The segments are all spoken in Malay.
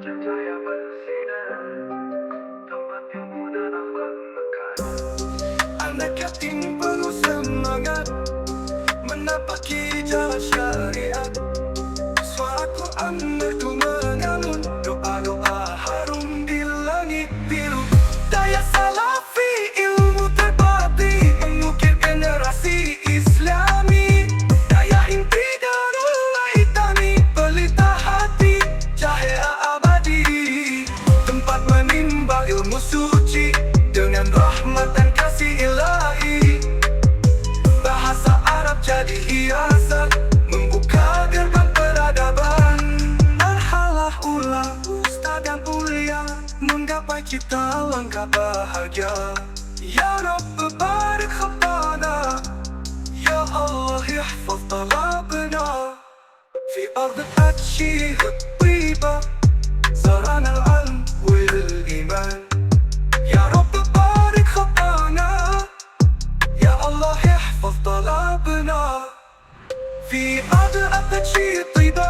cahaya bersinar, tempat ilmu dan akhlak mekar. Anak yatim penuh semangat menapaki jalan syariat. Suara Quran merdu mengalun, doa-doa harum di langit biru. Daya salafi, ilmu terbabit mengukir generasi Islami. Daya inti Darul Aitami, pelita hati, cahaya abadi. Tempat menimba ilmu suci dengan rahmat dan kasih ilahi. Bahasa Arab jadi hiasan, membuka gerbang peradaban. Marhalah ulah ustaz dan ulia, menggapai cipta langkah bahagia. Ya Rabb barik khatana, Ya Allah ihfaz talabna. في أرض الشيخ الطيبة زرعنا العلم والإيمان. يا رب بارك خطانا، يا الله احفظ طلبنا. في أرض الشيخ الطيبة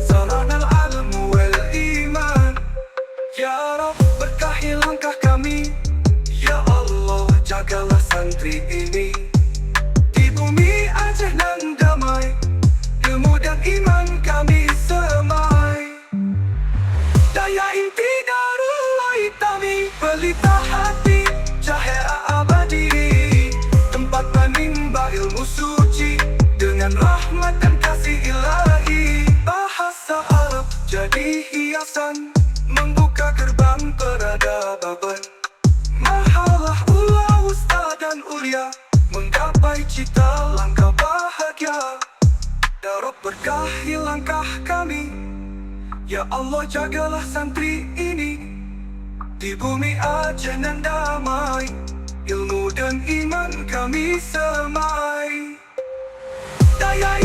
زرعنا العلم والإيمان. يا رب berkahi langkah kami, Ya Allah jagalah santri ini. Di bumi Aceh nan damai, ilmu dan iman kami semai. Daya inti Darul Aitami, pelita hati, cahaya abadi. Tempat menimba ilmu suci dengan rahmat dan kasih ilahi. Bahasa Arab jadi hiasan, membuka gerbang peradaban. Mahalah ulah ustaz dan ulia, menggapai cita langkah bahagia. Ya Rabb berkahi langkah kami, Ya Allah jagalah santri ini. Di bumi Aceh nan damai, ilmu dan iman kami semai. Daya